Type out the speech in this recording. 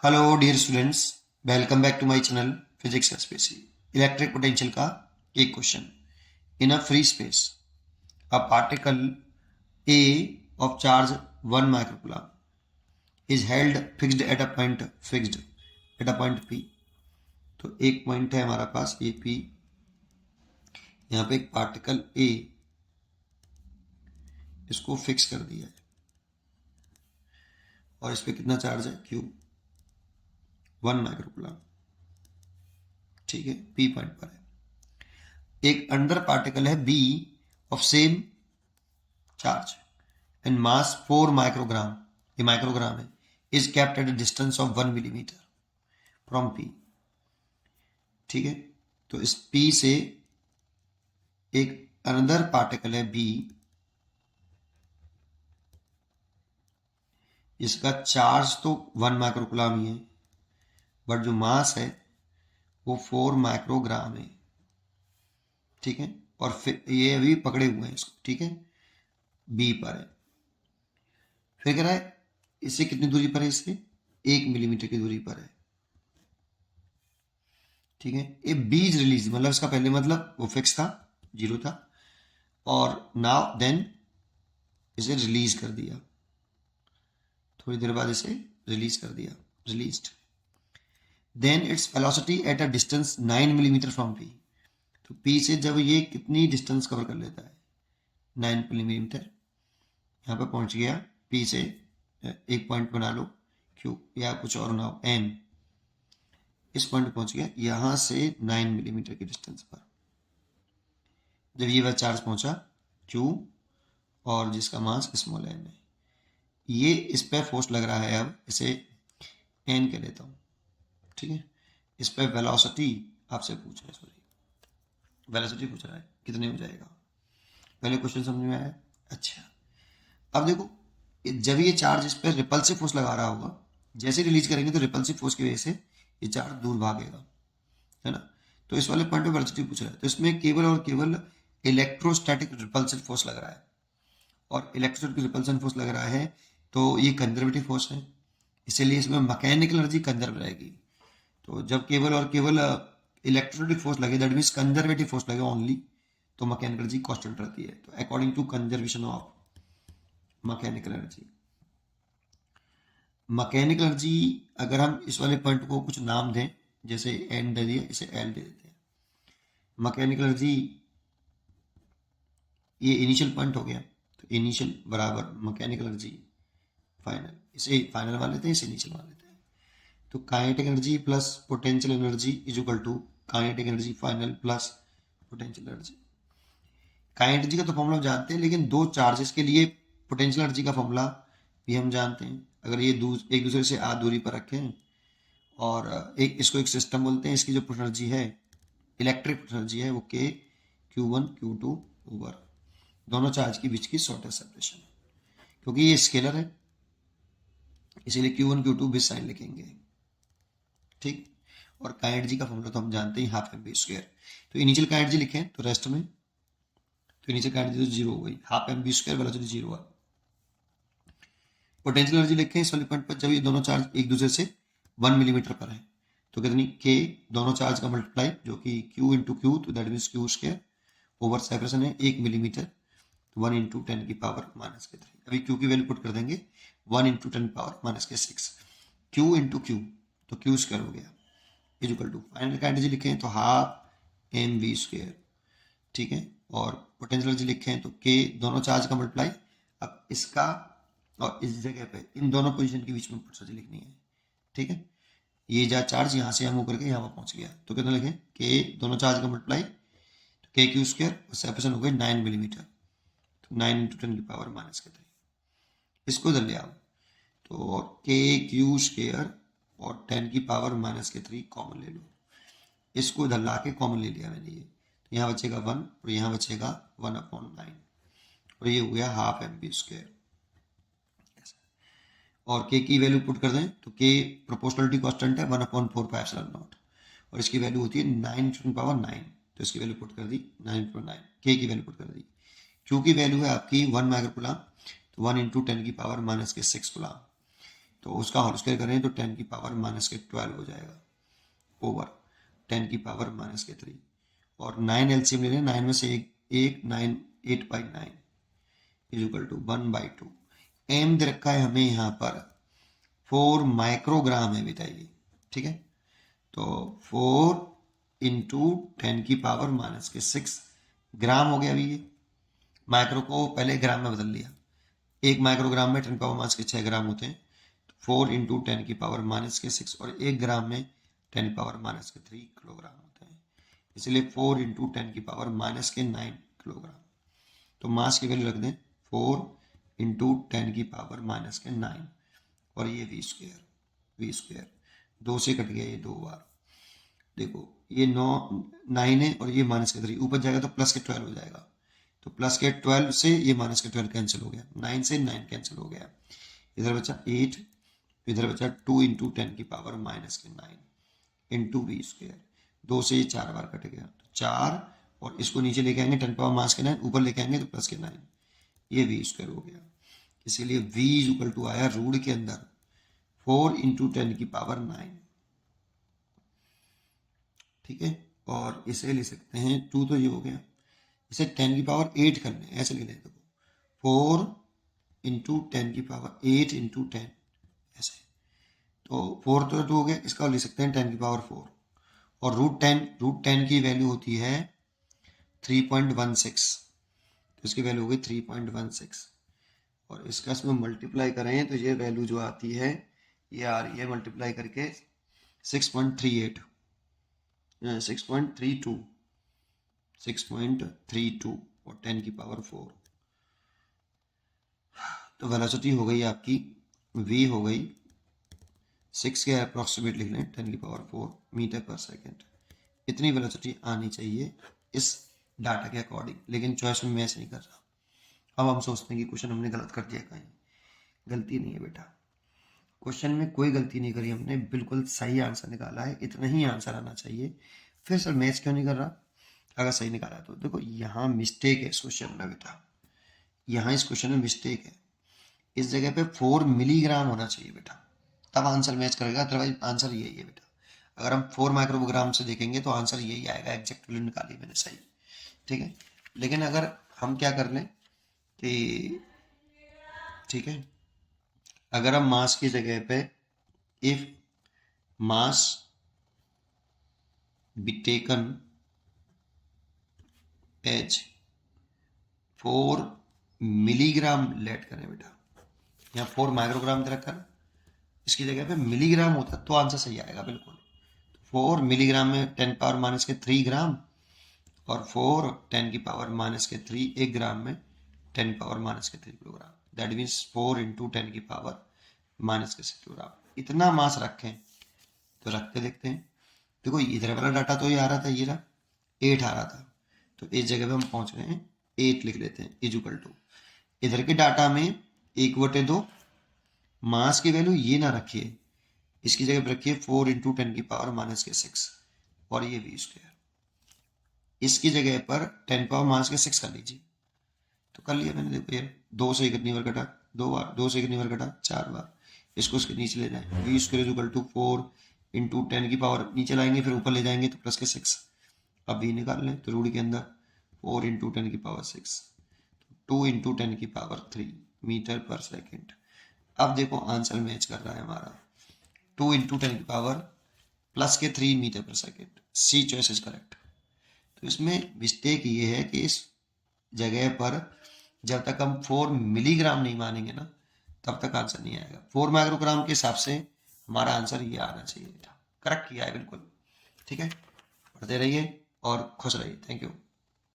Hello dear students, welcome back to my channel physics SPC. Electric potential का एक question. In a free space a particle A of charge 1 microcoulomb is held fixed at a point P. तो एक point है हमारा पास A P, यहाँ पे एक particle A, इसको फिक्स कर दिया है और इस पे कितना चार्ज है क्यू, 1 माइक्रोकूलम। ठीक है, पी पॉइंट पर है। एक अंडर पार्टिकल है B of same charge and mass 4 microgram, ये माइक्रोग्राम है, is kept at a distance of 1 millimetre from P. ठीक है, तो इस पी से एक अनदर पार्टिकल है बी, इसका चार्ज तो 1 माइक्रोकूलम ही है, बट जो मास है वो 4 माइक्रोग्राम है। ठीक है, और फिर ये अभी पकड़े हुए हैं इसको। ठीक है, बी पर है। फिर कह रहा है इससे कितनी दूरी पर है, इससे 1 मिलीमीटर की दूरी पर है। ठीक है, ये बीज रिलीज, मतलब इसका पहले मतलब वो फिक्स था, जीरो था, और नाउ देन इसे रिलीज कर दिया, थोड़ी देर बाद इसे रिलीज कर दिया, released. Then its velocity at a distance 9 millimetre from P. तो पी से जब ये कितनी डिस्टेंस कवर कर लेता है, 9 मिलीमीटर, यहाँ पे पहुंच गया पी से, एक पॉइंट बना लो क्यू या कुछ और ना हो एम, इस पॉइंट पे पहुंच गया यहां से 9 मिलीमीटर की डिस्टेंस पर। जब ये वह चार्ज पहुंचा क्यू और जिसका मास स्मॉल एन है, ये इस पर फोर्स लग रहा है, अब इसे एन कह लेता हूँ। ठीक है, इस पर वेलोसिटी आपसे पूछ रहा है, सॉरी वेलोसिटी पूछ रहा है कितने हो जाएगा। पहले क्वेश्चन समझ में आया? अच्छा, अब देखो, जब ये चार्ज इस पर रिपल्सिव फोर्स लगा रहा होगा, जैसे रिलीज करेंगे तो रिपल्सिव फोर्स की वजह से ये चार्ज दूर भागेगा, है ना। तो इस वाले पॉइंट पे वेलोसिटी पूछ रहा है, तो इसमें केवल और केवल इलेक्ट्रोस्टैटिक रिपल्सिव फोर्स लग रहा है, और इलेक्ट्रोस्टैटिक रिपल्सन फोर्स लग रहा है, तो ये कंजर्वेटिव फोर्स है, इसीलिए इसमें मैकेनिकल एनर्जी कंजर्व रहेगी। तो जब केवल और केवल इलेक्ट्रोस्टैटिक फोर्स लगे, दैट मीन्स कंजर्वेटिव फोर्स लगे ओनली, तो मैकेनिकल एनर्जी कांस्टेंट रहती है। तो according to conservation of mechanical energy, mechanical energy, अगर हम इस वाले पॉइंट को कुछ नाम दें, जैसे एन दे दिया, इसे एल दे देते हैं। मैकेनिकल एनर्जी ये इनिशियल पॉइंट हो गया, तो इनिशियल बराबर मैकेनिकल एनर्जी फाइनल, इसे फाइनल मान लेते हैं, इसे इनिशियल मान लेते हैं। तो kinetic energy plus potential energy is equal to kinetic energy final plus potential energy. Kinetic energy का तो फॉर्मूला हम जानते हैं, लेकिन दो चार्जेस के लिए पोटेंशियल एनर्जी का फॉर्मूला भी हम जानते हैं। अगर ये एक दूसरे से आध दूरी पर रखें और एक इसको एक सिस्टम बोलते हैं, इसकी जो एनर्जी है, इलेक्ट्रिक एनर्जी है, वो के Q1 Q2 ओवर दोनों चार्ज के बीच की शॉर्टेस्ट सेपरेशन है। क्योंकि ये स्केलर है इसीलिए Q1 Q2 भी साइन लिखेंगे। ठीक, और का एनर्जी का फॉर्मूला तो हम जानते हैं, हाफ एम बी स्क्वायर। तो इनिशियल का एनर्जी लिखें तो रेस्ट में, तो इनिशियल का एनर्जी तो जीरो हो गई, half m v square velocity zero है। पोटेंशियल एनर्जी लिखें इस वाले पॉइंट पर, जब ये दोनों चार्ज एक दूसरे से 1 मिलीमीटर पर है, तो कितनी के दोनों चार्ज का मल्टीप्लाई, जो कि Q इंटू क्यू, तो that means Q square over separation है 1 मिलीमीटर, तो 1 इंटू 10 की पावर माइनस के 3। अभी क्यू की वैल्यू पुट कर देंगे, 1 इंटू 10 पावर माइनस के 6, क्यू इंटू क्यू, तो क्यू स्क्वायर हो गया, इज इक्वल टू फाइनल का एनर्जी लिखें तो हाफ एम बी स्क्वायर। ठीक है, और पोटेंशियल एनर्जी लिखें तो के दोनों चार्ज का मल्टीप्लाई, अब इसका और इस जगह पे इन दोनों पोजीशन के बीच में पोटेंशियल लिखनी है। ठीक है, ये जा चार्ज यहाँ से मूव करके यहाँ पर पहुँच गया, तो कितना लिखें, के दोनों चार्ज का मल्टीप्लाई, तो के क्यू स्क्वायर, सेपरेशन हो गई 9 मिलीमीटर, तो 9 इंटू 10 की पावर माइनस के 3, इसको इधर ले आओ, तो के क्यू स्क्वायर और 10 की पावर माइनस के 3 कॉमन ले लो, इसको इधर ला के कॉमन ले लिया मैंने, ये तो यहाँ बचेगा 1 और यहाँ बचेगा 1/9, और ये हो गया हाफ एम बी स्क्वायर। और के की वैल्यू पुट कर दें तो के प्रोपोर्शनलिटी कांस्टेंट है 1/4 पाई एप्सिलॉन नॉट, और इसकी वैल्यू होती है 9 × 9, तो इसकी वैल्यू पुट कर दी 9/9, के की वैल्यू पुट कर दी। क्यू की वैल्यू है आपकी 1 माइक्रोकूलम, तो 1 इंटू 10 की पावर माइनस के 6 कूलम। तो उसका होल स्क्वायर करें तो 10 की पावर -12 हो जाएगा ओवर 10 की पावर -3। और 9 एलसीएम ले लें, 9 में से एक 9 8/9 इज इक्वल टू 1/2। एम दे रखा है हमें यहाँ पर 4 माइक्रोग्राम है बताइए, ठीक है। तो 4 इंटू 10 की पावर -6 ग्राम हो गया। अभी ये माइक्रो को पहले ग्राम में बदल लिया, एक माइक्रोग्राम में 10 पावर -6 ग्राम होते हैं। 4 इंटू 10 की पावर -6 और 1 ग्राम में 10 पावर -3 किलोग्राम होते हैं, इसलिए 4 इंटू 10 की पावर -9 किलोग्राम। तो मास की वैल्यू रख दें 4 इंटू 10 की पावर -9 और ये v स्क्वायर 2 से कट गया ये 2 बार। देखो ये 9 है और ये -3 ऊपर जाएगा तो प्लस के 12 हो जाएगा, तो प्लस के 12 से ये -12 कैंसिल हो गया, 9 से 9 कैंसिल हो गया, इधर बचा 8, इधर बचा 2 इंटू 10 की पावर -9 इंटू v स्क्वायर। 2 से ये 4 बार कट गया, तो 4 और इसको नीचे लेके आएंगे 10 पावर -9 ऊपर लेके आएंगे तो प्लस के 9, ये v स्क्वायर हो गया। इसीलिए v इज इक्वल टू आया रूट के अंदर 4 इंटू 10 की पावर 9, ठीक है। और इसे ले सकते हैं 2 तो ये हो गया, इसे 10 की पावर 8 करने ऐसे ले लेते 4 इंटू 10 की पावर 8 इंटू 10 ऐसे, तो 4 तो 2 हो गया, इसका ले सकते हैं 10 की पावर 4 और रूट 10 की वैल्यू होती है 3.16, तो इसकी वैल्यू हो गई 3.16 और इसका इसमें मल्टीप्लाई करें तो ये वैल्यू जो आती है ये आ रही है मल्टीप्लाई करके 6.32 और 10 की पावर 4, तो वेलोसिटी हो गई आपकी v हो गई 6 के अप्रॉक्सीमेट लिख लें 10 की पावर 4 मीटर पर सेकेंड। इतनी वेलोसिटी आनी चाहिए इस डाटा के अकॉर्डिंग, लेकिन चॉइस में मैच नहीं कर रहा। अब हम सोचते हैं कि क्वेश्चन हमने गलत कर दिया, कहीं गलती नहीं है बेटा, क्वेश्चन में कोई गलती नहीं करी हमने, बिल्कुल सही आंसर निकाला है, इतना ही आंसर आना चाहिए। फिर सर मैच क्यों नहीं कर रहा? अगर सही निकाला तो देखो यहाँ मिस्टेक है इस क्वेश्चन में बेटा, यहाँ इस क्वेश्चन में मिस्टेक है, इस जगह पे 4 मिलीग्राम होना चाहिए बेटा, तब आंसर मैच करेगा, अदरवाइज आंसर यही है बेटा। अगर हम 4 माइक्रोग्राम से देखेंगे तो आंसर यही आएगा, एग्जैक्ट वैल्यू निकाली मैंने सही, ठीक है। लेकिन अगर हम क्या कर लें कि ठीक है, अगर हम मास की जगह पे if mass be taken as 4 milligram लेट करें बेटा, यहाँ 4 माइक्रोग्राम दे रखा ना, इसकी जगह पे मिलीग्राम होता तो आंसर सही आएगा बिल्कुल। 4 मिलीग्राम में 10 पावर -3 ग्राम और 4 10 की पावर -3 1 ग्राम में 10 power -3 kilogram, that means 4 into 10 की पावर -6 किलोग्राम। इतना मास रखें तो रखते देखते हैं। देखो इधर वाला डाटा तो ये आ रहा था, ये रहा 8 आ रहा था, तो इस जगह पे हम पहुंच गए हैं 8 लिख लेते हैं इज इक्वल टू, इधर के डाटा में 1/2 मास की वैल्यू ये ना रखिए, इसकी जगह पर रखिए 4 इंटू 10 की पावर -6 और ये v स्क्वायर, इसकी जगह पर 10 पावर -6 कर लीजिए, तो कर लिया मैंने। देखो यार 2 से कितनी बार कटा, 2 बार, 2 से कितनी बार कटा 4 बार, इसको उसके नीचे ले जाए, v² इक्वल टू 4 इंटू 10 की पावर नीचे लाएंगे फिर ऊपर ले जाएंगे तो प्लस के 6, अब v निकाल लें तो रूट के अंदर 4 इंटू 10 की पावर 6, 2 इंटू 10 की पावर 3 मीटर पर सेकेंड। अब देखो आंसर मैच कर रहा है हमारा, 2 इंटू 10 की पावर प्लस के 3 मीटर पर second, C choice is correct. तो इसमें मिस्टेक ये है कि इस जगह पर जब तक हम 4 मिलीग्राम नहीं मानेंगे ना तब तक आंसर नहीं आएगा। 4 माइक्रोग्राम के हिसाब से हमारा आंसर ये आना चाहिए, करेक्ट किया है बिल्कुल, ठीक है। पढ़ते रहिए और खुश रहिए, थैंक यू।